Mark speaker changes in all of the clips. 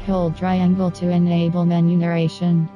Speaker 1: Hold triangle to enable menu narration.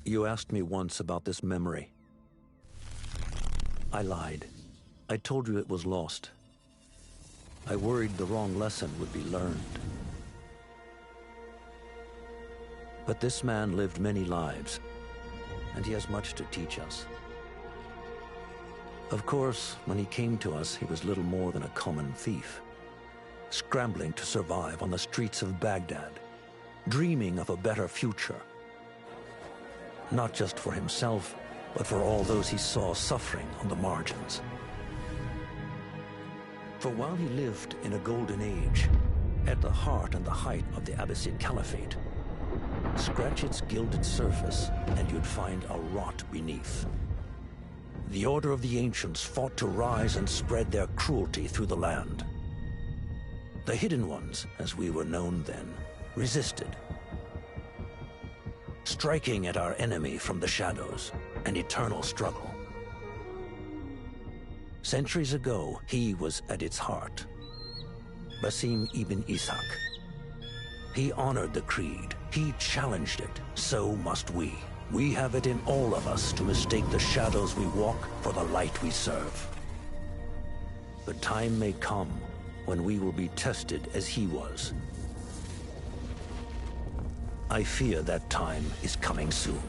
Speaker 2: You asked me once about this memory. I lied. I told you it was lost. I worried the wrong lesson would be learned. But this man lived many lives, and he has much to teach us. Of course, when he came to us, he was little more than a common thief, scrambling to survive on the streets of Baghdad, dreaming of a better future. Not just for himself, but for all those he saw suffering on the margins. For while he lived in a golden age, at the heart and the height of the Abbasid Caliphate, scratch its gilded surface and you'd find a rot beneath. The Order of the Ancients fought to rise and spread their cruelty through the land. The Hidden Ones, as we were known then, resisted, striking at our enemy from the shadows, an eternal struggle. Centuries ago, he was at its heart, Basim ibn Ishaq. He honored the creed, he challenged it, so must we. We have it in all of us to mistake the shadows we walk for the light we serve. The time may come when we will be tested as he was. I fear that time is coming soon.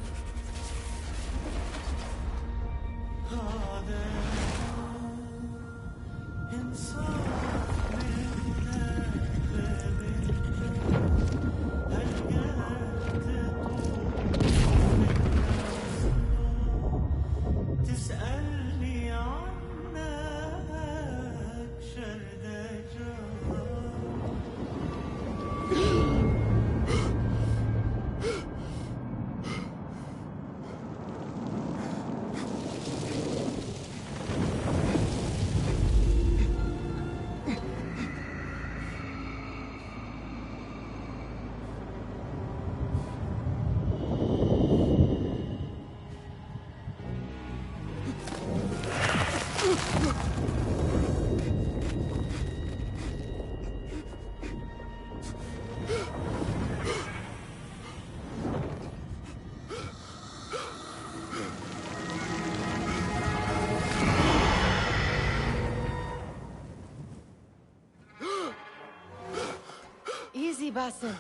Speaker 3: Basim.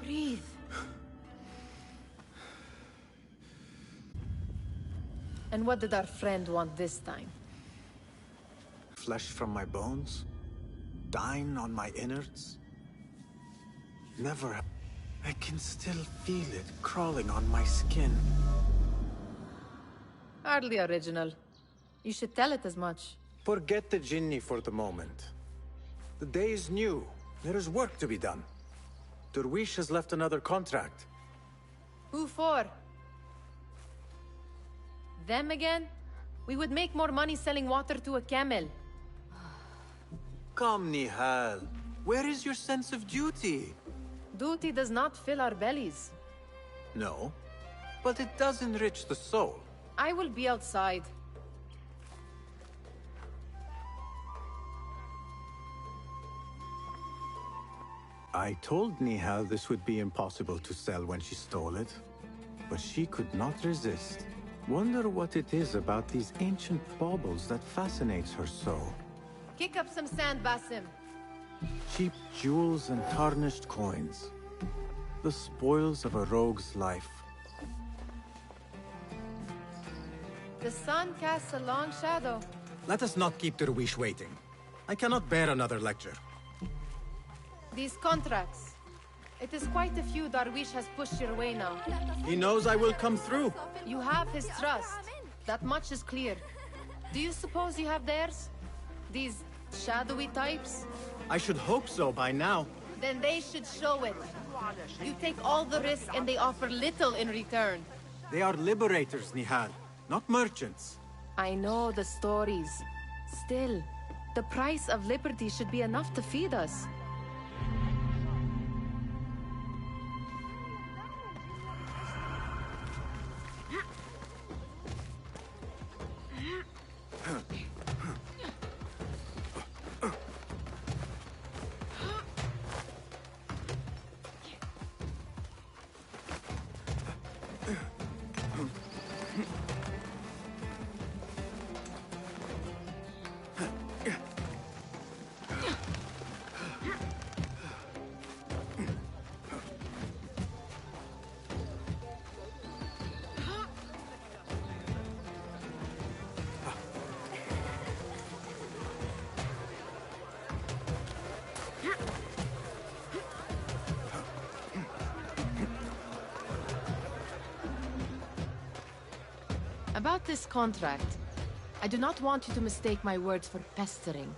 Speaker 3: Breathe. And what did our friend want this time?
Speaker 4: Flesh from my bones? Dine on my innards? Never. I can still feel it crawling on my skin.
Speaker 3: Hardly original. You should tell it as much.
Speaker 4: Forget the Jinni for the moment. The day is new. There is work to be done. Derwish has left another contract.
Speaker 3: Who for? Them again? We would make more money selling water to a camel.
Speaker 4: Come, Nihal. Where is your sense of duty?
Speaker 3: Duty does not fill our bellies.
Speaker 4: No, but it does enrich the soul.
Speaker 3: I will be outside.
Speaker 4: I told Nihal this would be impossible to sell when she stole it, but she could not resist. Wonder what it is about these ancient baubles that fascinates her so.
Speaker 3: Kick up some sand, Basim.
Speaker 4: Cheap jewels and tarnished coins. The spoils of a rogue's life.
Speaker 3: The sun casts a long shadow.
Speaker 4: Let us not keep Derwish waiting. I cannot bear another lecture.
Speaker 3: These contracts. It is quite a few Darwish has pushed your way now.
Speaker 4: He knows I will come through.
Speaker 3: You have his trust. That much is clear. Do you suppose you have theirs? These shadowy types?
Speaker 4: I should hope so by now.
Speaker 3: Then they should show it. You take all the risk and they offer little in return.
Speaker 4: They are liberators, Nihal, not merchants.
Speaker 3: I know the stories. Still, the price of liberty should be enough to feed us. About this contract, I do not want you to mistake my words for pestering.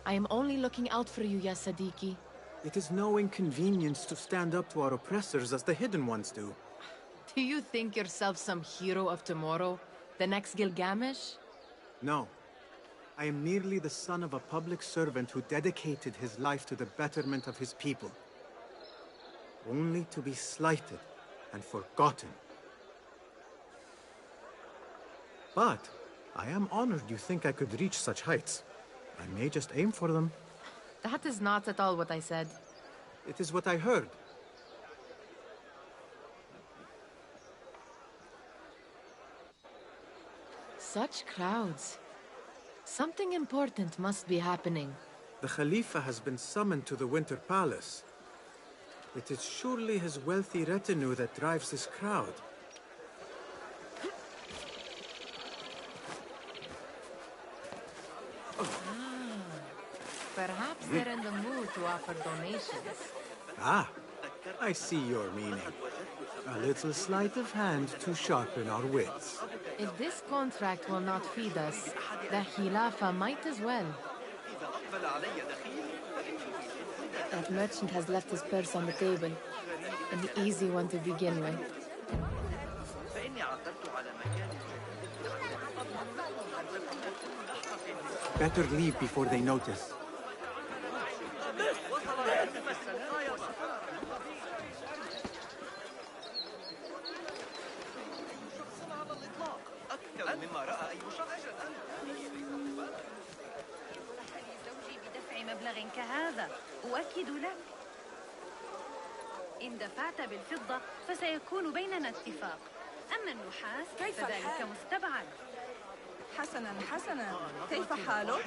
Speaker 3: I am only looking out for you, ya Sadiki.
Speaker 4: It is no inconvenience to stand up to our oppressors as the Hidden Ones do.
Speaker 3: Do you think yourself some hero of tomorrow? The next Gilgamesh?
Speaker 4: No. I am merely the son of a public servant who dedicated his life to the betterment of his people. Only to be slighted and forgotten. But I am honored you think I could reach such heights. I may just aim for them.
Speaker 3: That is not at all what I said.
Speaker 4: It is what I heard.
Speaker 3: Such crowds. Something important must be happening.
Speaker 4: The Khalifa has been summoned to the Winter Palace. It is surely his wealthy retinue that drives this crowd.
Speaker 3: Perhaps they're in the mood to offer donations.
Speaker 4: Ah, I see your meaning. A little sleight of hand to sharpen our wits.
Speaker 3: If this contract will not feed us, the Khilafah might as well. That merchant has left his purse on the table. An easy one to begin with.
Speaker 4: Better leave before they notice.
Speaker 5: مبلغ كهذا أؤكد لك إن دفعت بالفضة فسيكون بيننا اتفاق أما النحاس فذلك مستبعد
Speaker 6: حسنا حسنا كيف حالك؟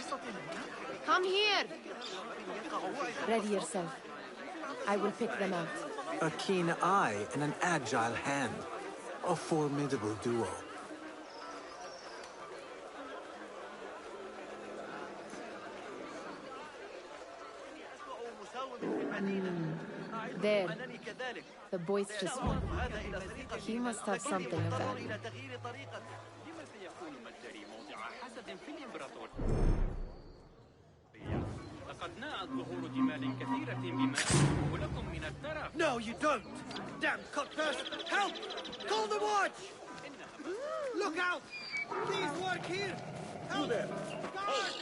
Speaker 3: Come here! Ready yourself. I will pick them out.
Speaker 4: A keen eye and an agile hand. A formidable duo.
Speaker 3: There. The boisterous one. He must have something of value.
Speaker 7: No, you don't! Damn cutpurse! Help! Call the watch! Look out! Please work here! Help! Guard!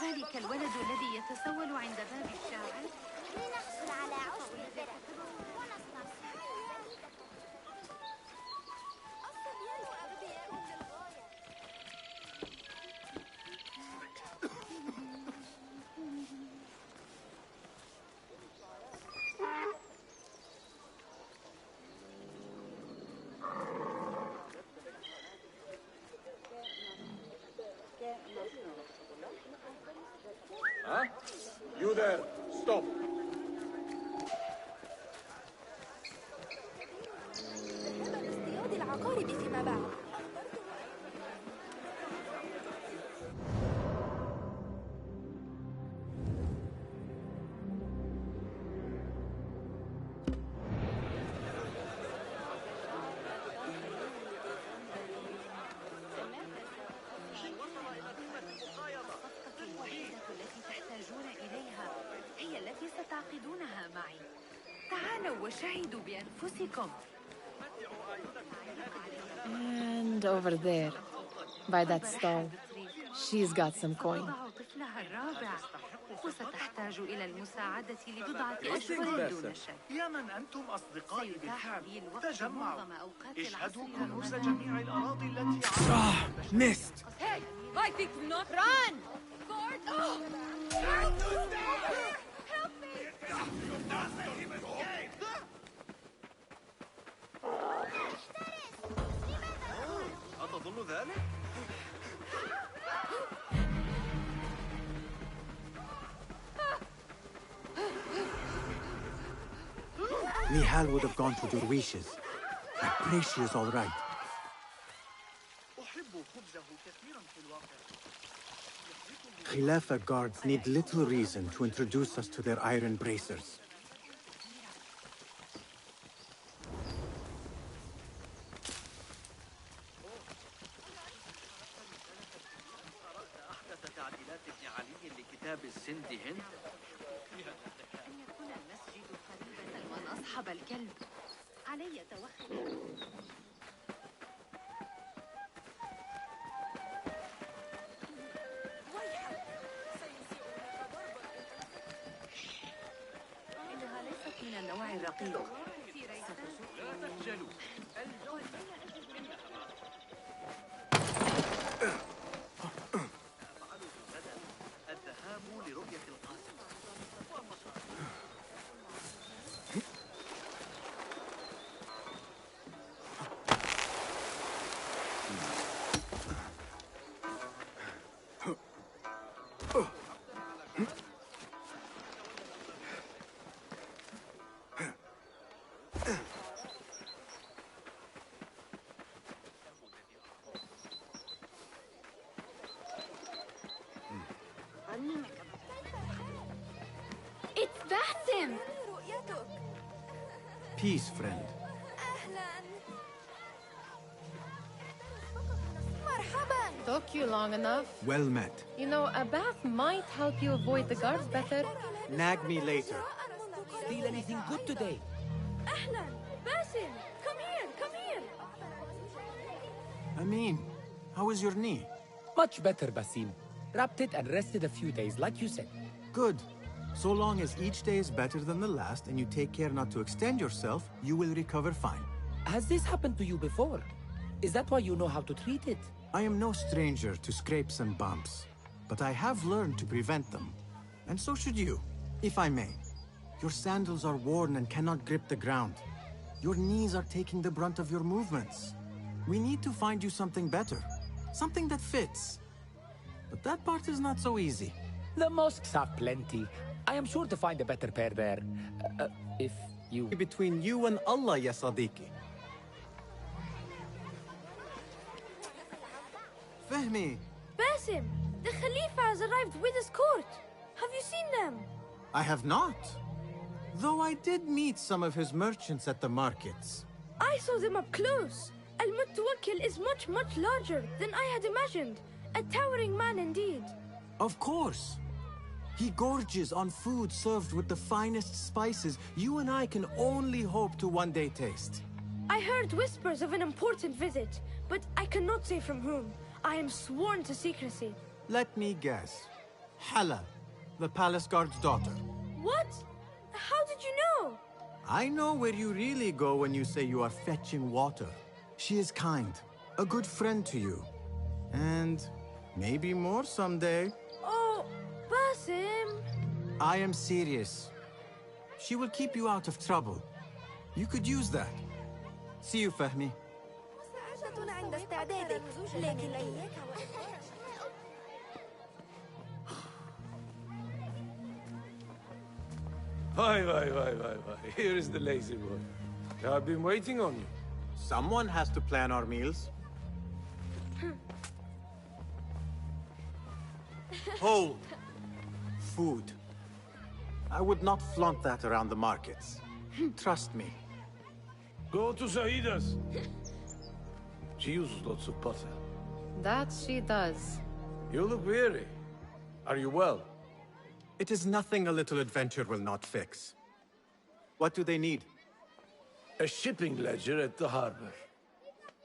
Speaker 5: ذلك الولد الذي يتسول عند باب الشاعر لنحصل على عشب البرد ونصنع الصبيان أغبياء للغاية.
Speaker 8: Huh? You there! Stop!
Speaker 6: لاصطياد العقارب فيما بعد.
Speaker 5: هي التي ستعقدونها معي. تعالوا وشاهدوا بأنفسكم.
Speaker 3: And over there, by that stall, she's got some coin.
Speaker 5: طفلها الرابع وستحتاج إلى المساعدة لبضعة أشهر دون شك.
Speaker 7: يا من أنتم أصدقائي
Speaker 5: سيتاح
Speaker 7: بالفعل
Speaker 5: لي الوقت
Speaker 7: تجمعوا
Speaker 5: معظم أوقات
Speaker 7: اشهدوا
Speaker 5: العصر
Speaker 7: كنوز
Speaker 5: والغداء.
Speaker 7: جميع الأراضي التي
Speaker 8: Missed!
Speaker 3: Hey, I think not. Run!
Speaker 6: Guard! Help me!
Speaker 7: أتظن ذلك؟
Speaker 4: Nihal would have gone to Derwishes. I pray she is all right.
Speaker 7: أحب خبزه كثيرا في الواقع.
Speaker 4: Khilafa guards need little reason to introduce us to their iron bracers.
Speaker 7: أحدث تعديلات ابن علي لكتاب السند هند.
Speaker 5: أن يكون المسجد قريبا من أصحاب الكلب. علي توخي. إنها ليست من النوع الرقيق.
Speaker 7: لا تخجلوا. الذهاب لرؤية القاسم.
Speaker 5: It's Basim!
Speaker 6: رؤيتك.
Speaker 4: Peace, friend.
Speaker 6: أهلاً. مرحباً.
Speaker 3: Took you long enough.
Speaker 4: Well met.
Speaker 3: You know, a bath might help you avoid the guards better.
Speaker 4: Nag me later.
Speaker 8: Feel anything good today?
Speaker 6: أهلاً. باسم. Come here. Come here.
Speaker 4: Amin, how is your knee?
Speaker 9: Much better, Basim. Wrapped it and rested a few days, like you said.
Speaker 4: Good. So long as each day is better than the last and you take care not to extend yourself, you will recover fine.
Speaker 9: Has this happened to you before? Is that why you know how to treat it?
Speaker 4: I am no stranger to scrapes and bumps, but I have learned to prevent them. And so should you, if I may. Your sandals are worn and cannot grip the ground. Your knees are taking the brunt of your movements. We need to find you something better. Something that fits. But that part is not so easy.
Speaker 9: The mosques have plenty. I am sure to find a better pair there. If you...
Speaker 4: Between you and Allah, ya Sadiqi. Fahmi.
Speaker 6: Basim, the Khalifa has arrived with his court. Have you seen them?
Speaker 4: I have not. Though I did meet some of his merchants at the markets.
Speaker 6: I saw them up close. Al-Mutawakkil is much, much larger than I had imagined. A towering man indeed.
Speaker 4: Of course. He gorges on food served with the finest spices you and I can only hope to one day taste.
Speaker 6: I heard whispers of an important visit, but I cannot say from whom. I am sworn to secrecy.
Speaker 4: Let me guess. Hala, the palace guard's daughter.
Speaker 6: What? How did you know?
Speaker 4: I know where you really go when you say you are fetching water. She is kind, a good friend to you. And maybe more someday.
Speaker 6: Oh, Basim.
Speaker 4: I am serious. She will keep you out of trouble. You could use that. See you, Fahmi.
Speaker 8: Why. Here is the lazy boy. I've been waiting on you.
Speaker 4: Someone has to plan our meals. Hold. Food. I would not flaunt that around the markets. Trust me.
Speaker 8: Go to Saida's. She uses lots of butter.
Speaker 3: That she does.
Speaker 8: You look weary. Are you well?
Speaker 4: It is nothing a little adventure will not fix. What do they need?
Speaker 8: A shipping ledger at the harbor.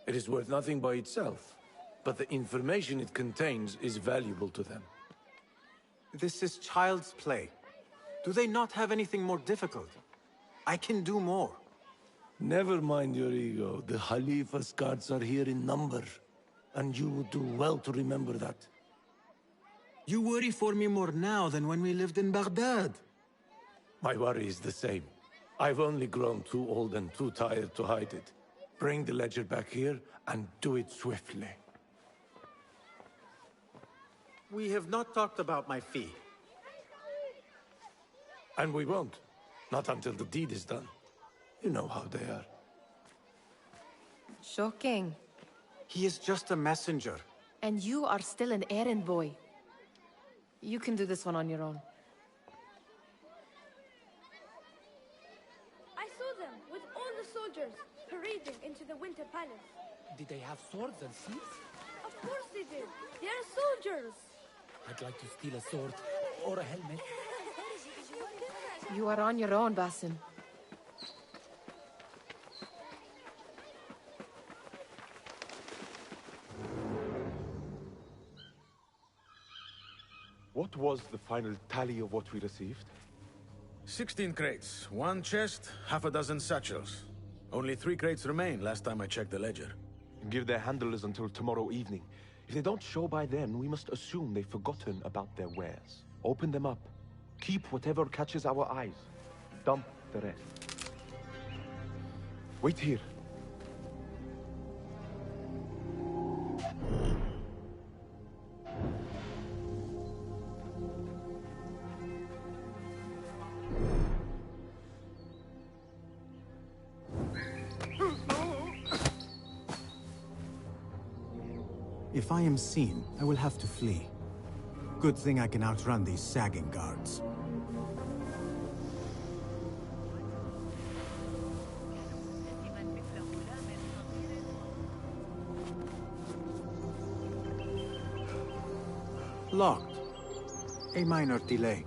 Speaker 8: It is worth nothing by itself, but the information it contains is valuable to them.
Speaker 4: This is child's play. Do they not have anything more difficult? I can do more.
Speaker 8: Never mind your ego. The Khalifa's guards are here in number, and you would do well to remember that.
Speaker 4: You worry for me more now than when we lived in Baghdad.
Speaker 8: My worry is the same. I've only grown too old and too tired to hide it. Bring the ledger back here, and do it swiftly.
Speaker 4: We have not talked about my fee.
Speaker 8: And we won't. Not until the deed is done. You know how they are.
Speaker 3: Shocking.
Speaker 4: He is just a messenger.
Speaker 3: And you are still an errand boy. You can do this one on your own.
Speaker 6: I saw them with all the soldiers parading into the Winter Palace.
Speaker 9: Did they have swords and shields?
Speaker 6: Of course they did. They are soldiers.
Speaker 9: I'd like to steal a sword or a helmet.
Speaker 3: You are on your own, Basim.
Speaker 10: What was the final tally of what we received?
Speaker 11: 16 crates, 1 chest, half a dozen satchels. Only 3 crates remain last time I checked the ledger.
Speaker 10: Give their handlers until tomorrow evening. If they don't show by then, we must assume they've forgotten about their wares. Open them up. Keep whatever catches our eyes. Dump the rest. Wait here.
Speaker 4: If I am seen, I will have to flee. Good thing I can outrun these sagging guards. Locked. A minor delay.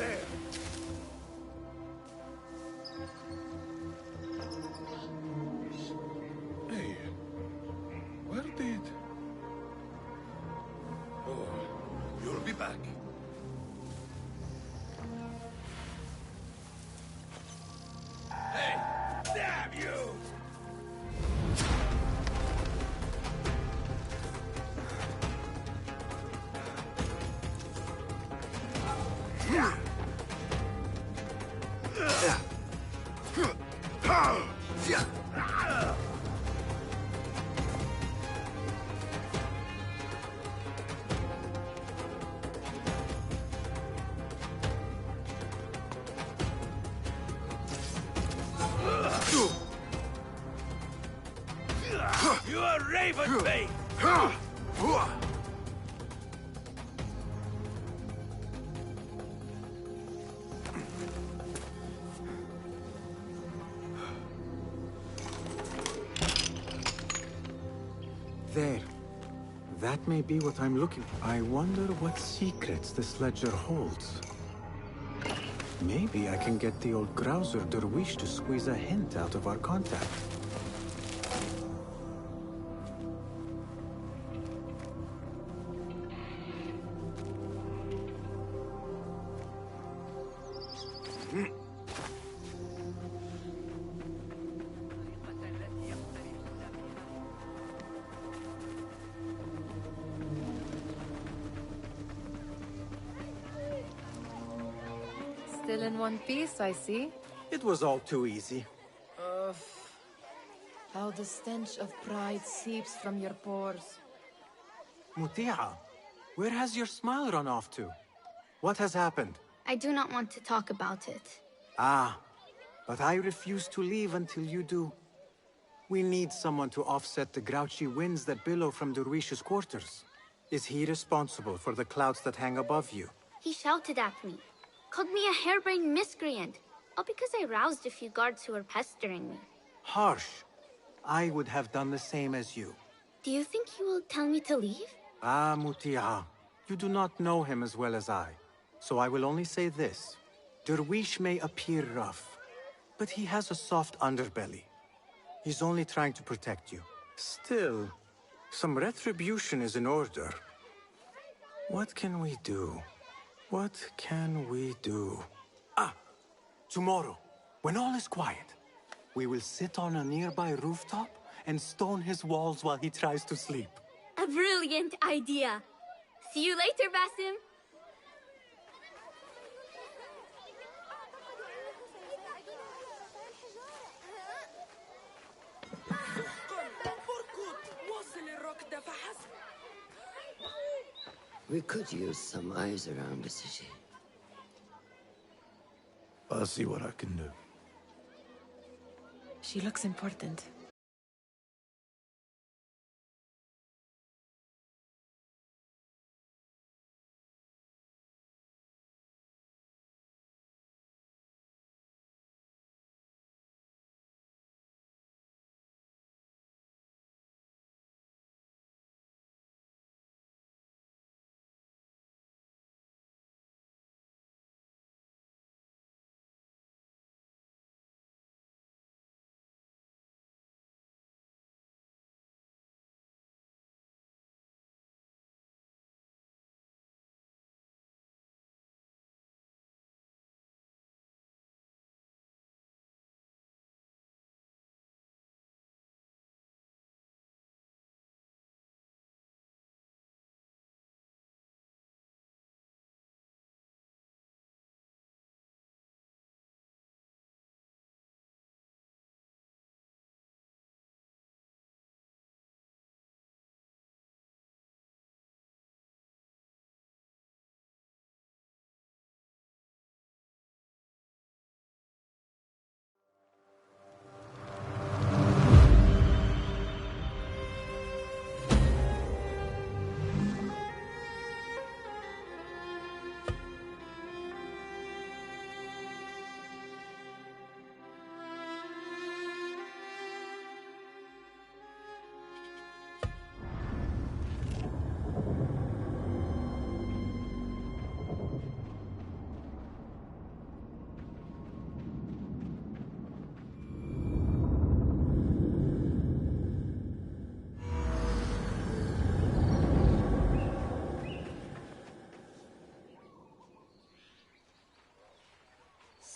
Speaker 8: there!
Speaker 11: Hey, where did...
Speaker 8: Oh, you'll be back. Hey! Damn you! You are raven bait!
Speaker 4: There. That may be what I'm looking for. I wonder what secrets this ledger holds. Maybe I can get the old grouser Derwish to squeeze a hint out of our contact.
Speaker 3: Still in one piece, I see.
Speaker 4: It was all too easy.
Speaker 3: Ugh. How the stench of pride seeps from your pores.
Speaker 4: Muti'a, where has your smile run off to? What has happened?
Speaker 5: I do not want to talk about it.
Speaker 4: Ah, but I refuse to leave until you do. We need someone to offset the grouchy winds that billow from Derwish's quarters. Is he responsible for the clouds that hang above you?
Speaker 5: He shouted at me, called me a harebrained miscreant, all because I roused a few guards who were pestering me.
Speaker 4: Harsh. I would have done the same as you.
Speaker 5: Do you think he will tell me to leave?
Speaker 4: Ah, Muti'a, you do not know him as well as I. So I will only say this. Derwish may appear rough, but he has a soft underbelly. He's only trying to protect you. Still, some retribution is in order. What can we do? What can we do? Ah! Tomorrow, when all is quiet, we will sit on a nearby rooftop and stone his walls while he tries to sleep.
Speaker 5: A brilliant idea. See you later, Basim.
Speaker 12: We could use some eyes around the city.
Speaker 8: I'll see what I can do.
Speaker 3: She looks important.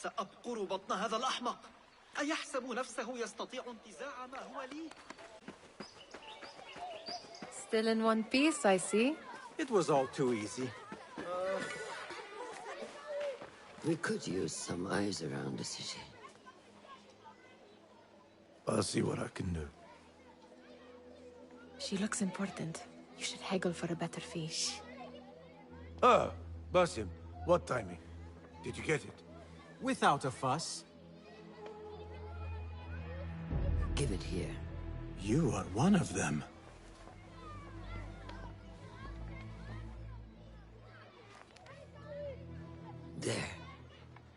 Speaker 7: سأبقر بطن هذا الأحمق. أيحسب نفسه يستطيع انتزاع ما هو لي؟
Speaker 3: Still in one piece, I see.
Speaker 4: It was all too easy.
Speaker 12: We could use some eyes around the city.
Speaker 8: I'll see what I can do.
Speaker 3: She looks important. You should haggle for a better fee.
Speaker 8: Ah, Basim, what timing? Did you get it?
Speaker 4: Without a fuss.
Speaker 12: Give it here.
Speaker 4: You are one of them.
Speaker 12: There.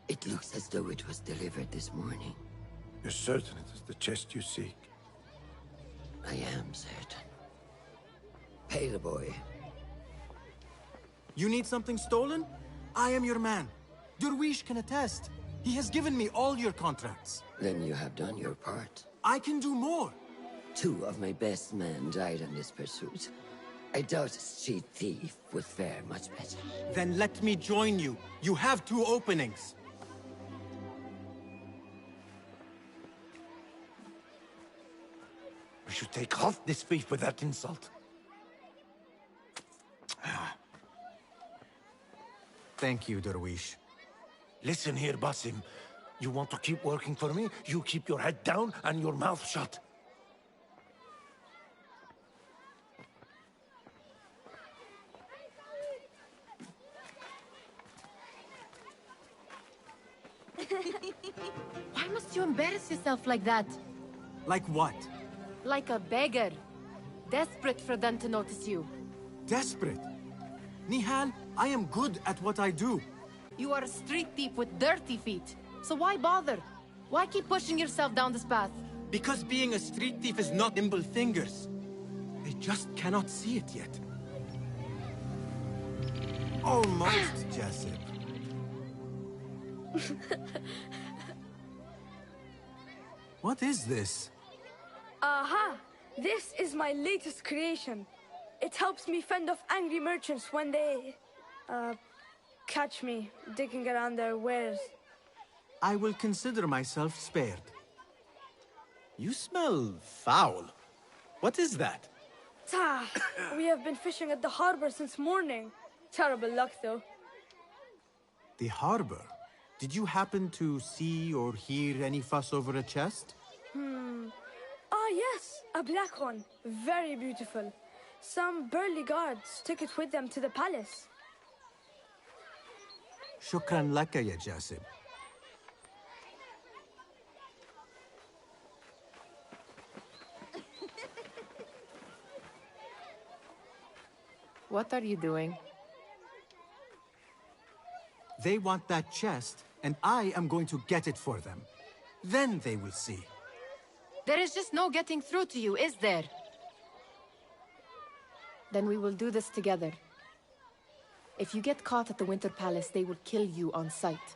Speaker 12: It looks as though it was delivered this morning.
Speaker 8: You're certain it is the chest you seek?
Speaker 12: I am certain. Pay the boy.
Speaker 13: You need something stolen? I am your man. Derwish can attest. He has given me all your contracts.
Speaker 12: Then you have done your part.
Speaker 13: I can do more.
Speaker 12: 2 of my best men died in this pursuit. I doubt a street thief would fare much better.
Speaker 13: Then let me join you. You have 2 openings.
Speaker 8: We should take half this beef without insult.
Speaker 13: Thank you, Derwish.
Speaker 8: Listen here, Basim. You want to keep working for me? You keep your head down and your mouth shut.
Speaker 3: Why must you embarrass yourself like that?
Speaker 13: Like what?
Speaker 3: Like a beggar. Desperate for them to notice you.
Speaker 13: Desperate? Nihal, I am good at what I do.
Speaker 3: You are a street thief with dirty feet. So why bother? Why keep pushing yourself down this path?
Speaker 13: Because being a street thief is not nimble fingers. They just cannot see it yet. Almost, Jessup. What is this?
Speaker 6: Aha! This is my latest creation. It helps me fend off angry merchants when they... catch me digging around their wares.
Speaker 13: I will consider myself spared. You smell foul. What is that?
Speaker 6: Tah! We have been fishing at the harbor since morning. Terrible luck, though.
Speaker 13: The harbor? Did you happen to see or hear any fuss over a chest?
Speaker 6: Ah, yes, a black one. Very beautiful. Some burly guards took it with them to the palace.
Speaker 13: Shukran laka, ya Jasib.
Speaker 3: What are you doing?
Speaker 13: They want that chest, and I am going to get it for them. Then they will see.
Speaker 3: There is just no getting through to you, is there? Then we will do this together. If you get caught at the Winter Palace, they will kill you on sight.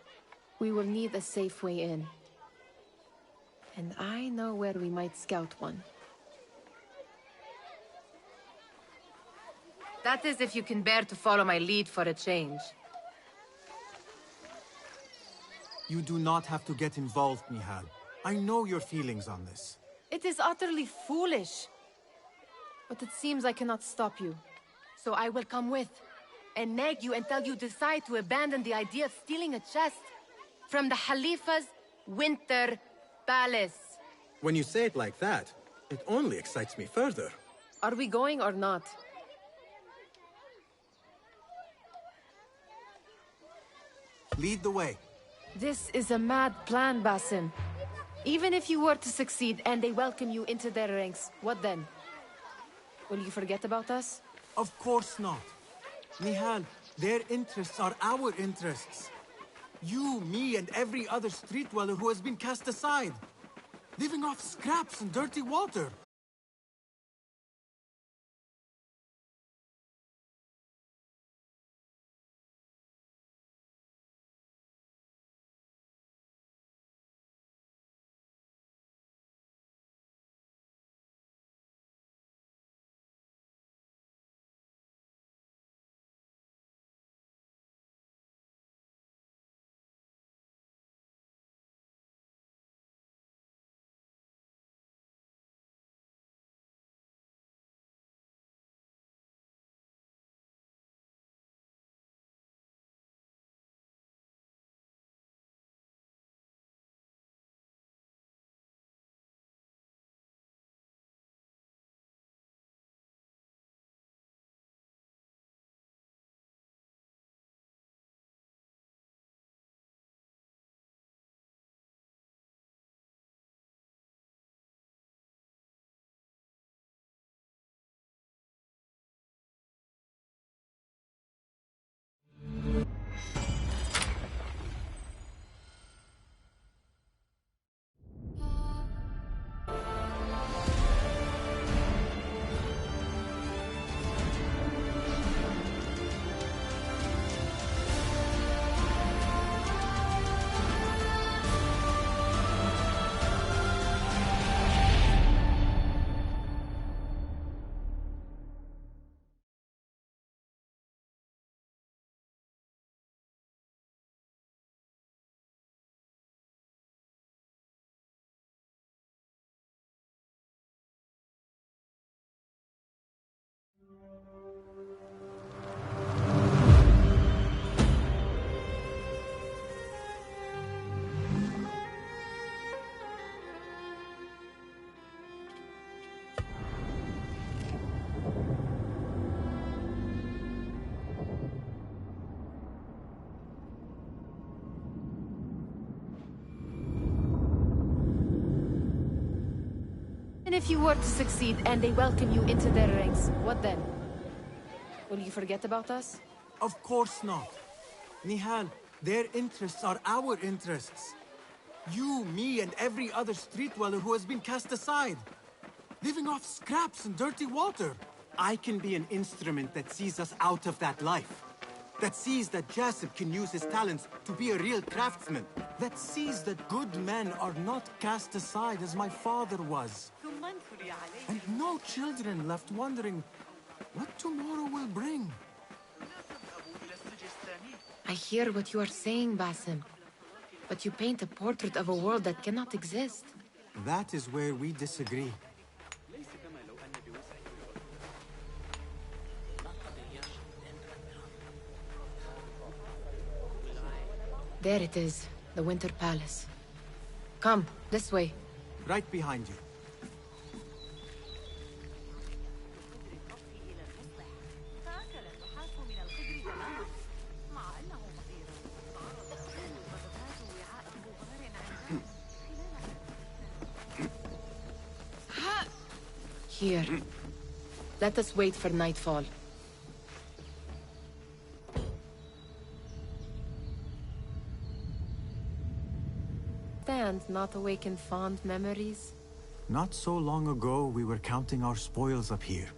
Speaker 3: We will need a safe way in. And I know where we might scout one. That is if you can bear to follow my lead for a change.
Speaker 13: You do not have to get involved, Nihal. I know your feelings on this.
Speaker 3: It is utterly foolish. But it seems I cannot stop you. So I will come with, and nag you until you decide to abandon the idea of stealing a chest from the Khalifa's Winter Palace.
Speaker 13: When you say it like that, it only excites me further.
Speaker 3: Are we going or not?
Speaker 13: Lead the way.
Speaker 3: This is a mad plan, Basim. Even if you were to succeed and they welcome you into their ranks, what then? Will you forget about us?
Speaker 13: Of course not. Nihal, their interests are our interests. You, me, and every other street dweller who has been cast aside. Living off scraps and dirty water.
Speaker 3: And if you were to succeed and they welcome you into their ranks, what then? Will you forget about us?
Speaker 13: Of course not. Nihal, their interests are our interests. You, me, and every other street dweller who has been cast aside. Living off scraps and dirty water. I can be an instrument that sees us out of that life. That sees that Jasip can use his talents to be a real craftsman. That sees that good men are not cast aside as my father was. And no children left wondering what tomorrow will bring.
Speaker 3: I hear what you are saying, Basim. But you paint a portrait of a world that cannot exist.
Speaker 13: That is where we disagree.
Speaker 3: There it is, the Winter Palace. Come, this way.
Speaker 13: Right behind you.
Speaker 3: Here. Let us wait for nightfall. Stand, not awaken fond memories.
Speaker 13: Not so long ago, we were counting our spoils up here,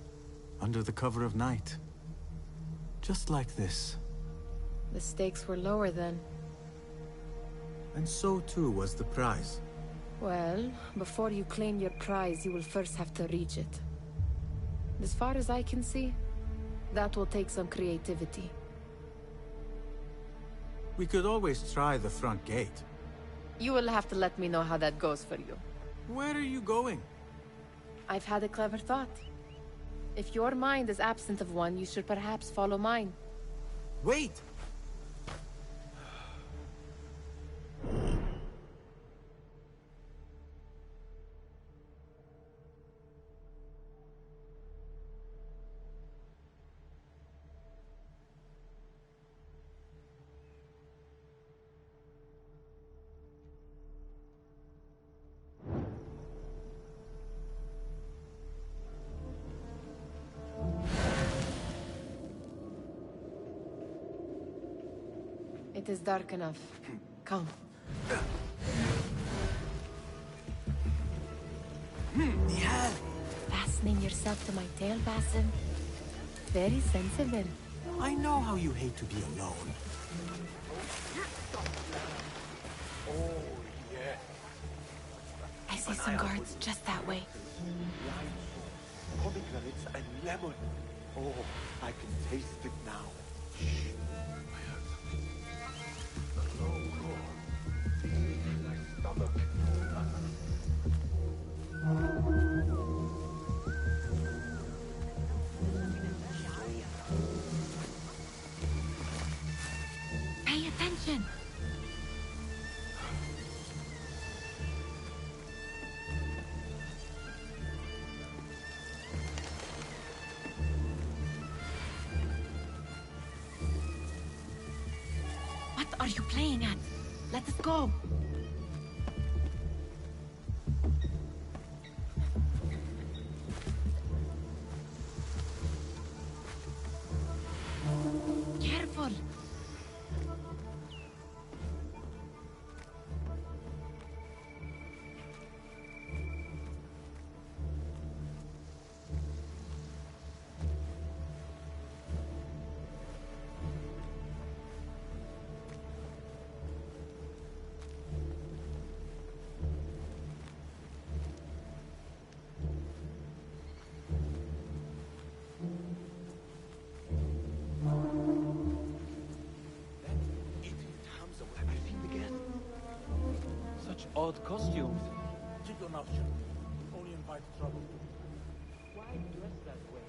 Speaker 13: under the cover of night. Just like this.
Speaker 3: The stakes were lower then.
Speaker 13: And so too was the prize.
Speaker 3: Well, before you claim your prize, you will first have to reach it. As far as I can see, that will take some creativity.
Speaker 13: We could always try the front gate.
Speaker 3: You will have to let me know how that goes for you.
Speaker 13: Where are you going?
Speaker 3: I've had a clever thought. If your mind is absent of one, you should perhaps follow mine.
Speaker 13: Wait!
Speaker 3: It is dark enough. Come.
Speaker 13: Nihal!
Speaker 3: Fastening yourself to my tail, Basim. Very sensible.
Speaker 13: I know how you hate to be alone.
Speaker 10: Oh, yeah.
Speaker 3: I see some guards just that way.
Speaker 10: Pomegranates and lemon. Oh, I can taste it now.
Speaker 3: Pay attention. What are you playing at? Let us go. Careful.
Speaker 10: Odd costumes.
Speaker 11: Keep your mouth shut. Only invite trouble.
Speaker 10: Why dress that way?